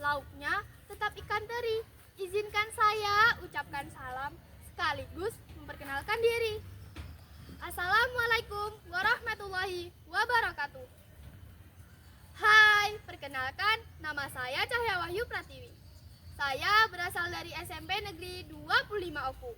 Lauknya tetap ikan teri. Izinkan saya ucapkan salam sekaligus memperkenalkan diri. Assalamualaikum warahmatullahi wabarakatuh. Hai, perkenalkan nama saya Cahya Wahyu Pratiwi. Saya berasal dari SMP Negeri 25 Oku.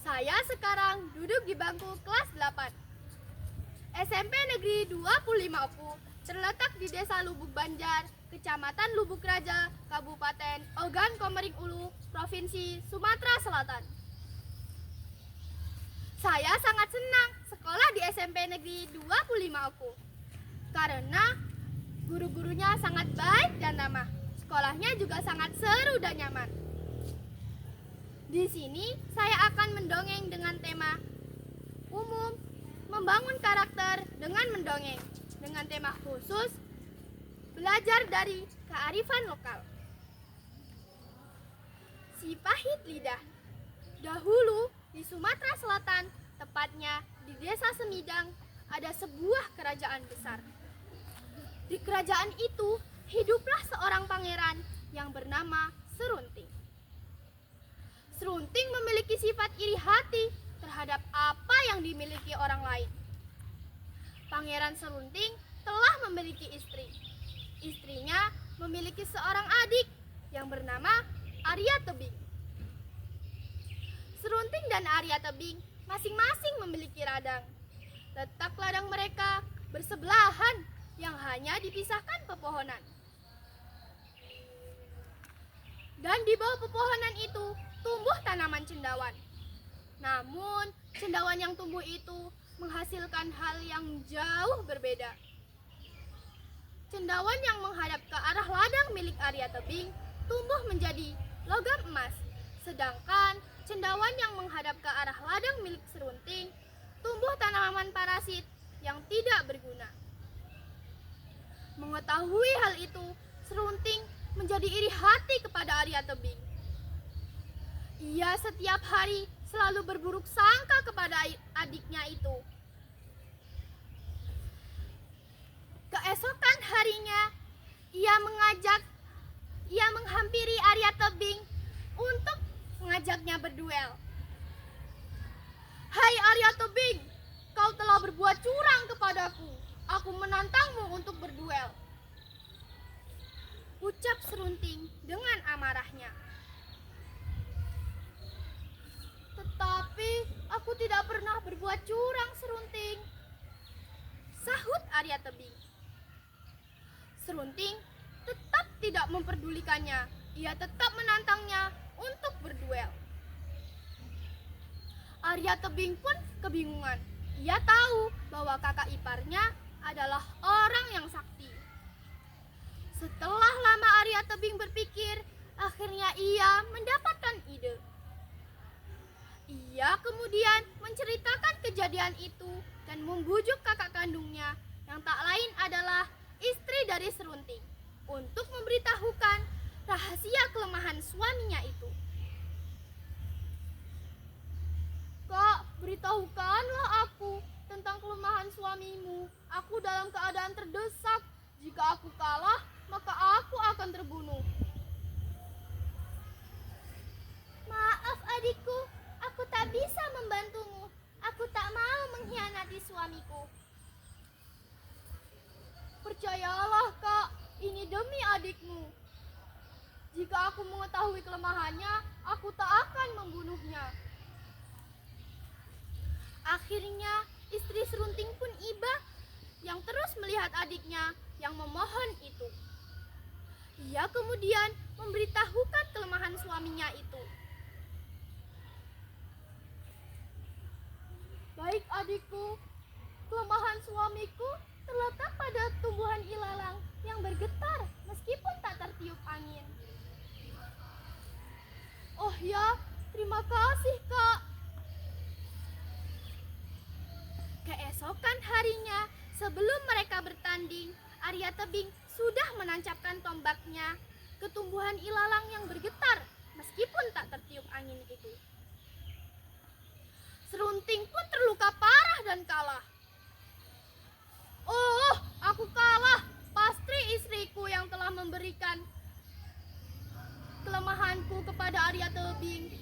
Saya sekarang duduk di bangku kelas 8. SMP Negeri 25 Oku terletak di Desa Lubuk Banjar, Kecamatan Lubuk Raja, Kabupaten Ogan Komering Ulu, Provinsi Sumatera Selatan. Saya sangat senang sekolah di SMP Negeri 25 Oku karena guru-gurunya sangat baik dan ramah. Sekolahnya juga sangat seru dan nyaman. Di sini saya akan mendongeng dengan tema umum, membangun karakter dengan mendongeng, dengan tema khusus belajar dari kearifan lokal. Si pahit lidah. Dahulu di Sumatera Selatan, tepatnya di Desa Semidang, ada sebuah kerajaan besar. Di kerajaan itu hiduplah seorang pangeran yang bernama Serunting. Serunting memiliki sifat iri hati terhadap apa yang dimiliki orang lain. Pangeran Serunting telah memiliki istri. Istrinya memiliki seorang adik yang bernama Arya Tebing. Serunting dan Arya Tebing masing-masing memiliki ladang. Letak ladang mereka bersebelahan yang hanya dipisahkan pepohonan. Dan di bawah pepohonan itu tumbuh tanaman cendawan. Namun, cendawan yang tumbuh itu menghasilkan hal yang jauh berbeda. Cendawan yang menghadap ke arah ladang milik Arya Tebing tumbuh menjadi logam emas, sedangkan cendawan yang menghadap ke arah ladang milik Serunting tumbuh tanaman parasit yang tidak berguna. Mengetahui hal itu, Serunting menjadi iri hati kepada Arya Tebing. Ia setiap hari selalu berburuk sangka kepada adiknya itu. Keesokan harinya, ia menghampiri Arya Tebing untuk mengajaknya berduel. Hai Arya Tebing, kau telah berbuat curang kepadaku. Aku menantangmu untuk berduel, ucap Serunting dengan amarahnya. Tetapi aku tidak pernah berbuat curang, Serunting, sahut Arya Tebing. Serunting tetap tidak memperdulikannya. Ia tetap menantangnya untuk berduel. Arya Tebing pun kebingungan. Ia tahu bahwa kakak iparnya adalah orang yang sakti. Setelah lama Arya Tebing berpikir, akhirnya ia mendapatkan ide. Ia kemudian menceritakan kejadian itu dan membujuk kakak kandungnya yang tak lain adalah istri dari Serunting untuk memberitahukan rahasia kelemahan suaminya itu. Kak, beritahukanlah aku tentang kelemahan suamimu. Aku dalam keadaan terdesak. Jika aku kalah, maka aku akan terbunuh. Maaf adikku, aku tak bisa membantumu. Aku tak mau mengkhianati suamiku. Percayalah kak, ini demi adikmu. Jika aku mengetahui kelemahannya, aku tak akan membunuhnya. Akhirnya istri Serunting pun iba yang terus melihat adiknya yang memohon itu. Ia kemudian memberitahukan kelemahan suaminya itu. Baik adikku, kelemahan suamiku terletak pada tumbuhan ilalang yang bergetar meskipun tak tertiup angin. Oh ya, terima kasih kak. Keesokan harinya, sebelum mereka bertanding, Arya Tebing sudah menancapkan tombaknya ke tumbuhan ilalang yang bergetar meskipun tak tertiup angin itu. Serunting pun terluka parah dan kalah. Oh, aku kalah. Pasti istriku yang telah memberikan memberikanku kepada Arya Tebing.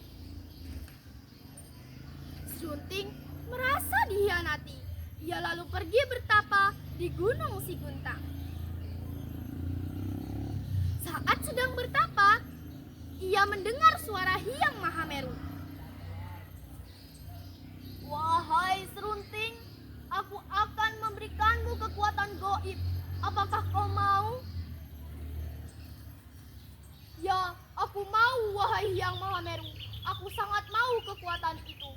Serunting merasa dihianati. Ia lalu pergi bertapa di Gunung Siguntang. Saat sedang bertapa, ia mendengar suara Hyang Mahameru. "Wahai Serunting, aku akan memberikanmu kekuatan gaib. Apakah kau mau?" "Ya, aku mau, wahai Hyang Mahameru. Aku sangat mau kekuatan itu.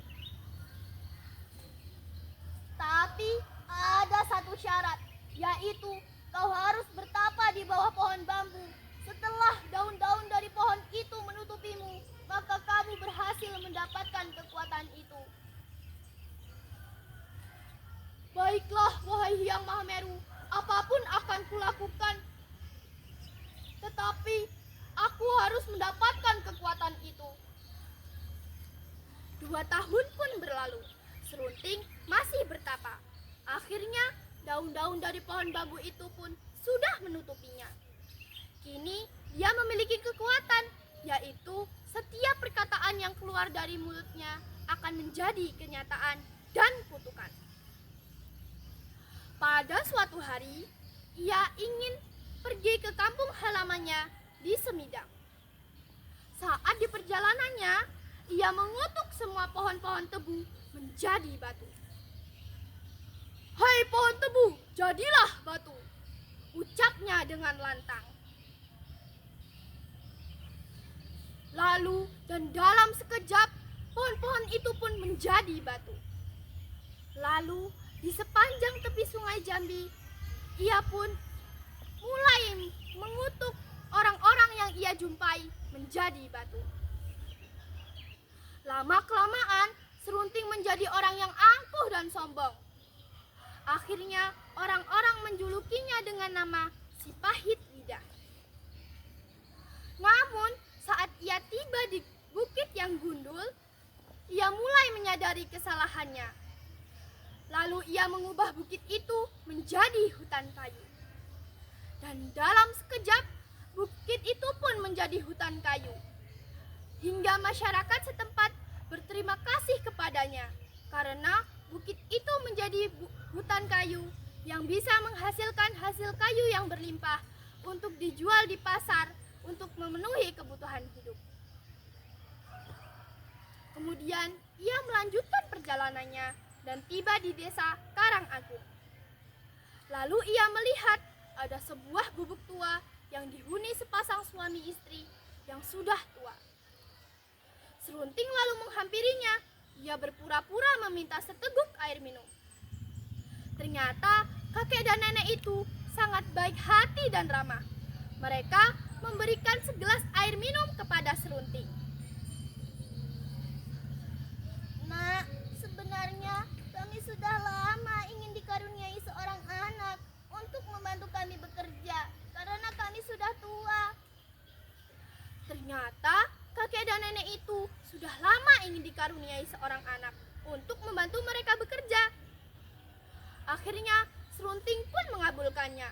Tapi ada satu syarat, yaitu kau harus bertapa di bawah pohon bambu. Setelah daun-daun dari pohon itu menutupimu, maka kamu berhasil mendapatkan kekuatan itu." "Baiklah, wahai Hyang Mahameru, apapun akan kulakukan. Tetapi aku harus mendapatkan kekuatan itu." 2 tahun pun berlalu. Serunting masih bertapa. Akhirnya daun-daun dari pohon bambu itu pun sudah menutupinya. Kini dia memiliki kekuatan, yaitu setiap perkataan yang keluar dari mulutnya akan menjadi kenyataan dan kutukan. Pada suatu hari, ia ingin pergi ke kampung halamannya di Semidang. Saat di perjalanannya, ia mengutuk semua pohon-pohon tebu menjadi batu. "Hai pohon tebu, jadilah batu," ucapnya dengan lantang. Lalu dan dalam sekejap, pohon-pohon itu pun menjadi batu. Lalu di sepanjang tepi sungai Jambi, ia pun mulai mengutuk orang-orang yang ia jumpai menjadi batu. Lama-kelamaan, Serunting menjadi orang yang angkuh dan sombong. Akhirnya, orang-orang menjulukinya dengan nama si Pahit Lidah. Namun, saat ia tiba di bukit yang gundul, ia mulai menyadari kesalahannya. Lalu ia mengubah bukit itu menjadi hutan kayu. Dan dalam sekejap, bukit itu pun menjadi hutan kayu. Hingga masyarakat setempat berterima kasih kepadanya karena bukit itu menjadi hutan kayu yang bisa menghasilkan hasil kayu yang berlimpah untuk dijual di pasar untuk memenuhi kebutuhan hidup. Kemudian ia melanjutkan perjalanannya dan tiba di desa Karangagung. Lalu ia melihat ada sebuah gubuk tua yang dihuni sepasang suami istri yang sudah tua. Serunting lalu menghampirinya. Ia berpura-pura meminta seteguk air minum. Ternyata kakek dan nenek itu sangat baik hati dan ramah. Mereka memberikan segelas air minum kepada Serunting. "Nak, sebenarnya kami sudah lama ingin dikaruniai seorang anak untuk membantu kami bekerja karena kami sudah tua." Ternyata kakek dan nenek itu sudah lama ingin dikaruniai seorang anak untuk membantu mereka bekerja. Akhirnya Serunting pun mengabulkannya.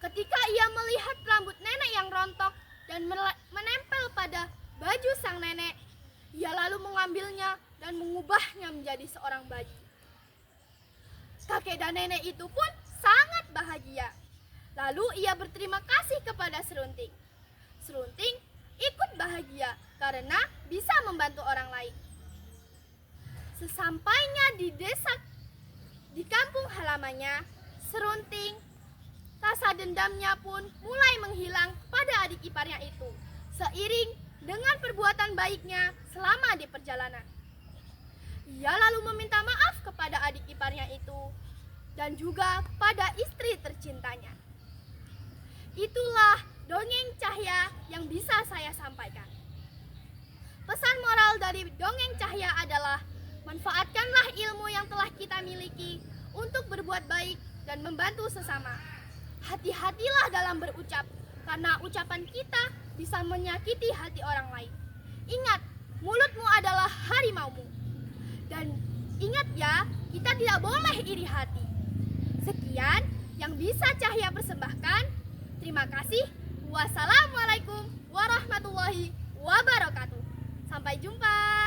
Ketika ia melihat rambut nenek yang rontok dan menempel pada baju sang nenek, ia lalu mengambilnya dan mengubahnya menjadi seorang bayi. Kakek dan nenek itu pun sangat bahagia. Lalu ia berterima kasih kepada Serunting. Serunting ikut bahagia karena bisa membantu orang lain. Sesampainya di di kampung halamannya, Serunting rasa dendamnya pun mulai menghilang pada adik iparnya itu, seiring dengan perbuatan baiknya selama di perjalanan. Ia lalu meminta maaf kepada adik iparnya itu dan juga pada istri tercintanya. Itulah dongeng Cahya yang bisa saya sampaikan. Pesan moral dari dongeng Cahya adalah manfaatkanlah ilmu yang telah kita miliki untuk berbuat baik dan membantu sesama. Hati-hatilah dalam berucap, karena ucapan kita bisa menyakiti hati orang lain. Ingat, mulutmu adalah harimaumu. Dan ingat ya, kita tidak boleh iri hati. Sekian yang bisa Cahya persembahkan. Terima kasih. Wassalamualaikum warahmatullahi wabarakatuh. jumpa.